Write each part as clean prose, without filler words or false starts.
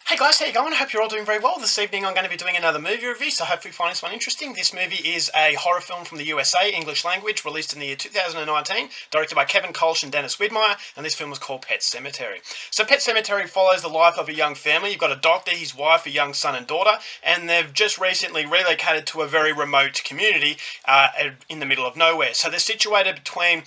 Hey guys, how you going? I hope you're all doing very well. This evening I'm going to be doing another movie review, so hopefully you find this one interesting. This movie is a horror film from the USA, English language, released in the year 2019, directed by Kevin Kolsch and Dennis Widmeyer, and this film was called Pet Sematary. So Pet Sematary follows the life of a young family. You've got a doctor, his wife, a young son and daughter, and they've just recently relocated to a very remote community in the middle of nowhere. So they're situated between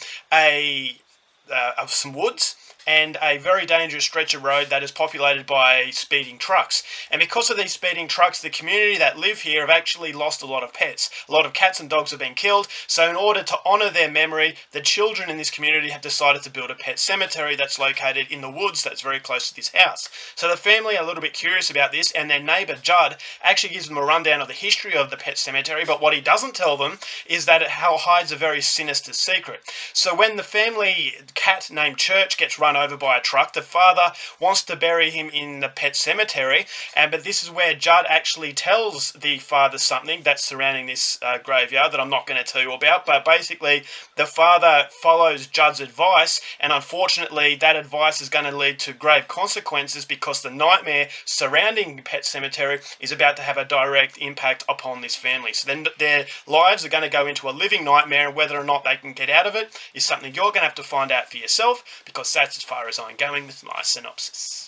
some woods and a very dangerous stretch of road that is populated by speeding trucks. And because of these speeding trucks, the community that live here have actually lost a lot of pets. A lot of cats and dogs have been killed, so in order to honour their memory, the children in this community have decided to build a pet cemetery that's located in the woods that's very close to this house. So the family are a little bit curious about this, and their neighbour Judd actually gives them a rundown of the history of the pet cemetery, but what he doesn't tell them is that it hides a very sinister secret. So when the family cat named Church gets run over by a truck, the father wants to bury him in the pet cemetery, but this is where Judd actually tells the father something that's surrounding this graveyard that I'm not going to tell you about. But basically the father follows Judd's advice, and unfortunately that advice is going to lead to grave consequences, because the nightmare surrounding the pet cemetery is about to have a direct impact upon this family. So then their lives are going to go into a living nightmare, and whether or not they can get out of it is something you're going to have to find out for yourself, because that's as far as I'm going with my synopsis.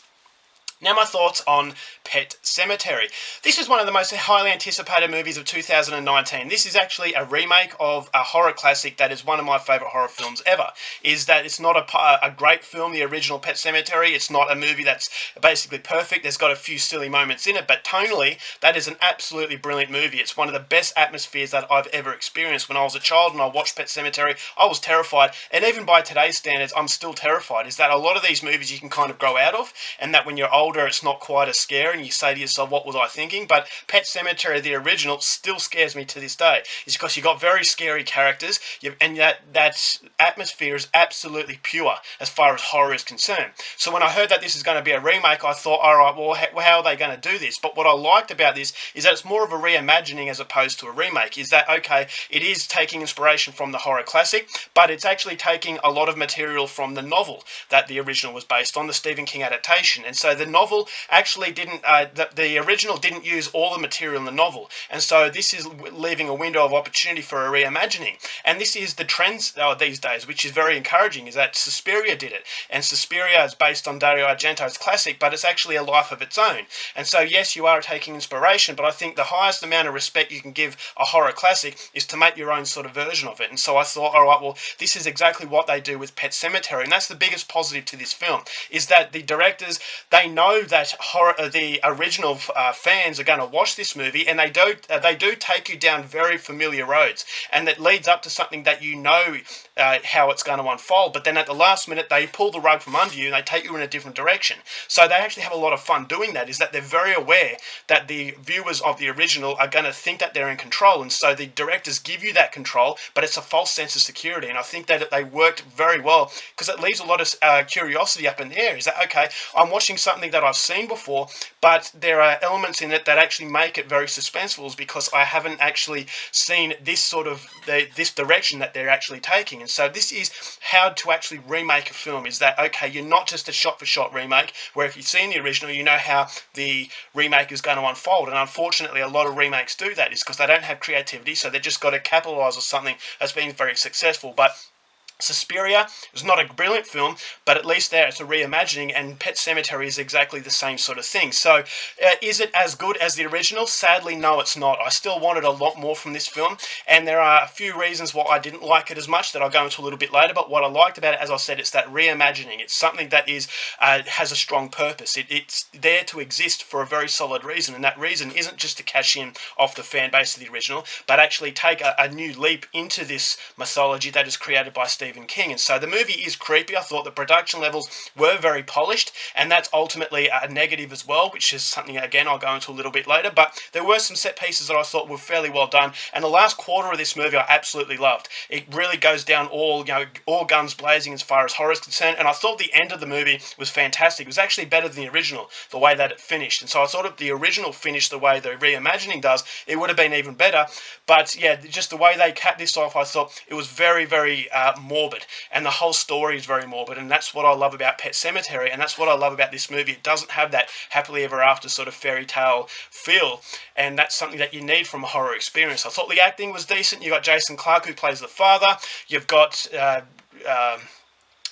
Now my thoughts on Pet Sematary. This is one of the most highly anticipated movies of 2019. This is actually a remake of a horror classic that is one of my favourite horror films ever. Is that it's not a great film, the original Pet Sematary. It's not a movie that's basically perfect. There's got a few silly moments in it, but tonally, that is an absolutely brilliant movie. It's one of the best atmospheres that I've ever experienced. When I was a child and I watched Pet Sematary, I was terrified, and even by today's standards, I'm still terrified. Is that a lot of these movies you can kind of grow out of, and that when you're older, it's not quite as scary, and you say to yourself, what was I thinking? But Pet Sematary, the original, still scares me to this day. It's because you've got very scary characters, and that atmosphere is absolutely pure as far as horror is concerned. So when I heard that this is going to be a remake, I thought, alright, well, how are they going to do this? But what I liked about this is that it's more of a reimagining as opposed to a remake. Is that, okay, it is taking inspiration from the horror classic, but it's actually taking a lot of material from the novel that the original was based on, the Stephen King adaptation. And so the novel actually didn't, the original didn't use all the material in the novel, and so this is leaving a window of opportunity for a reimagining. And this is the trends these days, which is very encouraging, is that Suspiria did it, and Suspiria is based on Dario Argento's classic, but it's actually a life of its own. And so yes, you are taking inspiration, but I think the highest amount of respect you can give a horror classic is to make your own sort of version of it. And so I thought, alright, well, this is exactly what they do with Pet Sematary, and that's the biggest positive to this film, is that the directors, they know that the original fans are going to watch this movie, and they do take you down very familiar roads, and that leads up to something that you know how it's going to unfold, but then at the last minute they pull the rug from under you and they take you in a different direction. So they actually have a lot of fun doing that, is that they're very aware that the viewers of the original are going to think that they're in control, and so the directors give you that control, but it's a false sense of security. And I think that they worked very well, because it leaves a lot of curiosity up in the air. Is that, okay, I'm watching something that I've seen before, but there are elements in it that actually make it very suspenseful, because I haven't actually seen this sort of this direction that they're actually taking. And so this is how to actually remake a film, is that, okay, you're not just a shot-for-shot remake, where if you've seen the original, you know how the remake is going to unfold. And unfortunately, a lot of remakes do that, is because they don't have creativity, so they've just got to capitalise on something that's been very successful. But Suspiria is not a brilliant film, but at least there it's a reimagining, and Pet Sematary is exactly the same sort of thing. So is it as good as the original? Sadly, no, it's not. I still wanted a lot more from this film, and there are a few reasons why I didn't like it as much that I'll go into a little bit later. But what I liked about it, as I said, it's that reimagining. It's something that is has a strong purpose. It's there to exist for a very solid reason, and that reason isn't just to cash in off the fan base of the original, but actually take a new leap into this mythology that is created by Stephen King. And so the movie is creepy. I thought the production levels were very polished, and that's ultimately a negative as well, which is something, again, I'll go into a little bit later. But there were some set pieces that I thought were fairly well done, and the last quarter of this movie I absolutely loved. It really goes down all guns blazing as far as horror is concerned, and I thought the end of the movie was fantastic. It was actually better than the original, the way that it finished. And so I thought if the original finished the way the reimagining does, it would have been even better. But yeah, just the way they capped this off, I thought it was very, very more morbid, and the whole story is very morbid, and that's what I love about Pet Sematary, and that's what I love about this movie. It doesn't have that happily ever after sort of fairy tale feel, and that's something that you need from a horror experience. I thought the acting was decent. You got Jason Clarke, who plays the father. You've got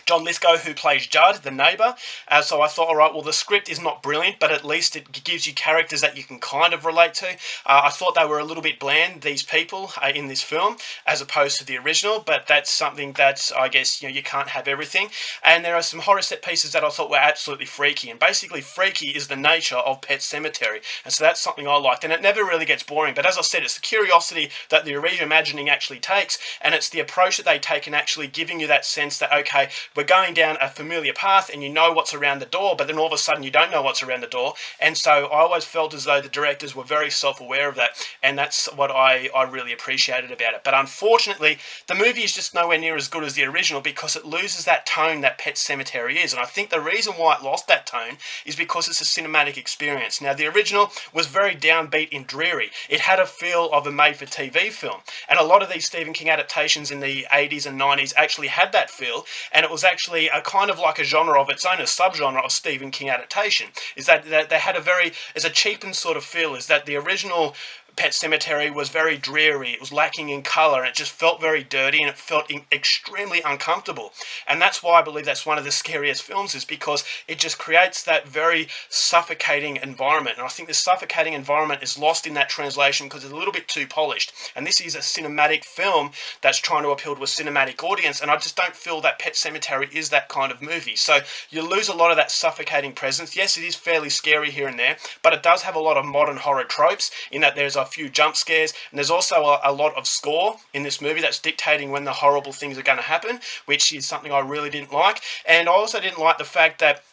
John Lithgow, who plays Judd, the neighbour. So I thought, all right, well, the script is not brilliant, but at least it gives you characters that you can kind of relate to. I thought they were a little bit bland, these people, in this film, as opposed to the original, but that's something that, I guess, you can't have everything. And there are some horror set pieces that I thought were absolutely freaky, and basically freaky is the nature of Pet Sematary, and so that's something I liked, and it never really gets boring. But as I said, it's the curiosity that the reimagining actually takes, and it's the approach that they take in actually giving you that sense that, okay, we're going down a familiar path and you know what's around the door, but then all of a sudden you don't know what's around the door. And so I always felt as though the directors were very self-aware of that, and that's what I really appreciated about it. But unfortunately, the movie is just nowhere near as good as the original because it loses that tone that Pet Sematary is. And I think the reason why it lost that tone is because it's a cinematic experience. Now, the original was very downbeat and dreary. It had a feel of a made-for-TV film. And a lot of these Stephen King adaptations in the 80s and 90s actually had that feel, and it was actually a kind of like a genre of its own, a subgenre of Stephen King adaptation, is that they had a cheapened sort of feel, is that the original Pet Sematary was very dreary, it was lacking in colour, and it just felt very dirty, and it felt extremely uncomfortable. And that's why I believe that's one of the scariest films, is because it just creates that very suffocating environment. And I think the suffocating environment is lost in that translation because it's a little bit too polished. And this is a cinematic film that's trying to appeal to a cinematic audience, and I just don't feel that Pet Sematary is that kind of movie. So you lose a lot of that suffocating presence. Yes, it is fairly scary here and there, but it does have a lot of modern horror tropes in that there's a few jump scares, and there's also a lot of score in this movie that's dictating when the horrible things are going to happen, which is something I really didn't like. And I also didn't like the fact that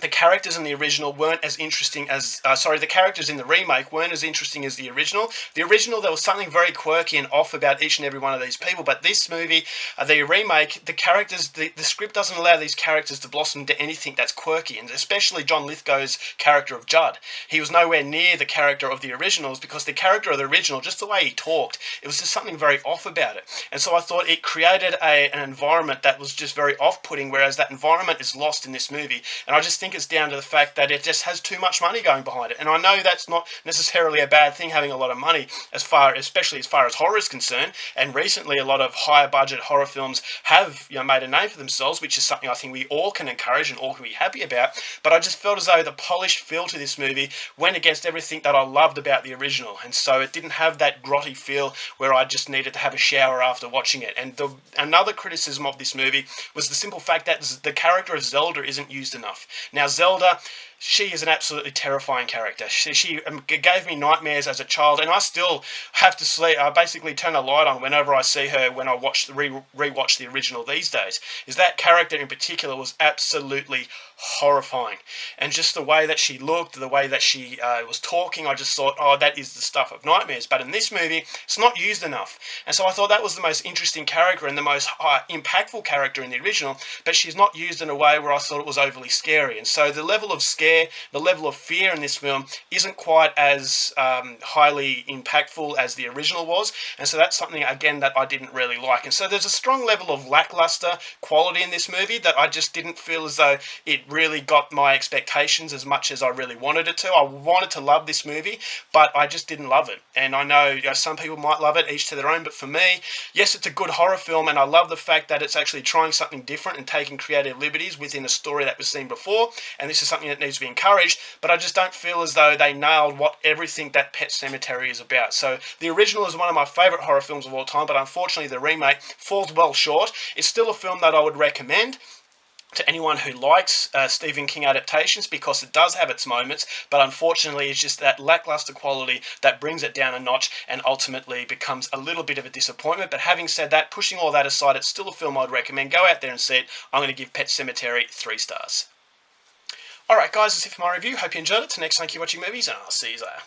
the characters in the original weren't as interesting as, the characters in the remake weren't as interesting as the original. The original, there was something very quirky and off about each and every one of these people, but this movie, the remake, the characters, the script doesn't allow these characters to blossom into anything that's quirky, and especially John Lithgow's character of Judd. He was nowhere near the character of the originals, because the character of the original, just the way he talked, it was just something very off about it. And so I thought it created an environment that was just very off-putting, whereas that environment is lost in this movie. And I just think it's down to the fact that it just has too much money going behind it. And I know that's not necessarily a bad thing, having a lot of money, especially as far as horror is concerned. And recently, a lot of higher budget horror films have made a name for themselves, which is something I think we all can encourage and all can be happy about. But I just felt as though the polished feel to this movie went against everything that I loved about the original, and so it didn't have that grotty feel where I just needed to have a shower after watching it. And another criticism of this movie was the simple fact that the character of Zelda isn't used enough. Now, Zelda, she is an absolutely terrifying character. She gave me nightmares as a child, and I still have to sleep. I basically turn a light on whenever I see her when I rewatch the original these days. Is that character in particular was absolutely horrifying, and just the way that she looked, the way that she was talking, I just thought, oh, that is the stuff of nightmares. But in this movie, it's not used enough, and so I thought that was the most interesting character and the most impactful character in the original, but she's not used in a way where I thought it was overly scary. And so the level of scare, the level of fear in this film isn't quite as highly impactful as the original was, and so that's something, again, that I didn't really like. And so there's a strong level of lackluster quality in this movie that I just didn't feel as though it really got my expectations as much as I really wanted it to. I wanted to love this movie, but I just didn't love it. And I know, some people might love it, each to their own, but for me, yes, it's a good horror film, and I love the fact that it's actually trying something different and taking creative liberties within a story that was seen before, and this is something that needs to be encouraged, but I just don't feel as though they nailed everything that Pet Sematary is about. So the original is one of my favourite horror films of all time, but unfortunately the remake falls well short. It's still a film that I would recommend to anyone who likes Stephen King adaptations, because it does have its moments, but unfortunately it's just that lackluster quality that brings it down a notch and ultimately becomes a little bit of a disappointment. But having said that, pushing all that aside, it's still a film I'd recommend. Go out there and see it. I'm going to give Pet Sematary 3 stars. Alright guys, that's it for my review. Hope you enjoyed it. Till next time, keep watching movies, and I'll see you there.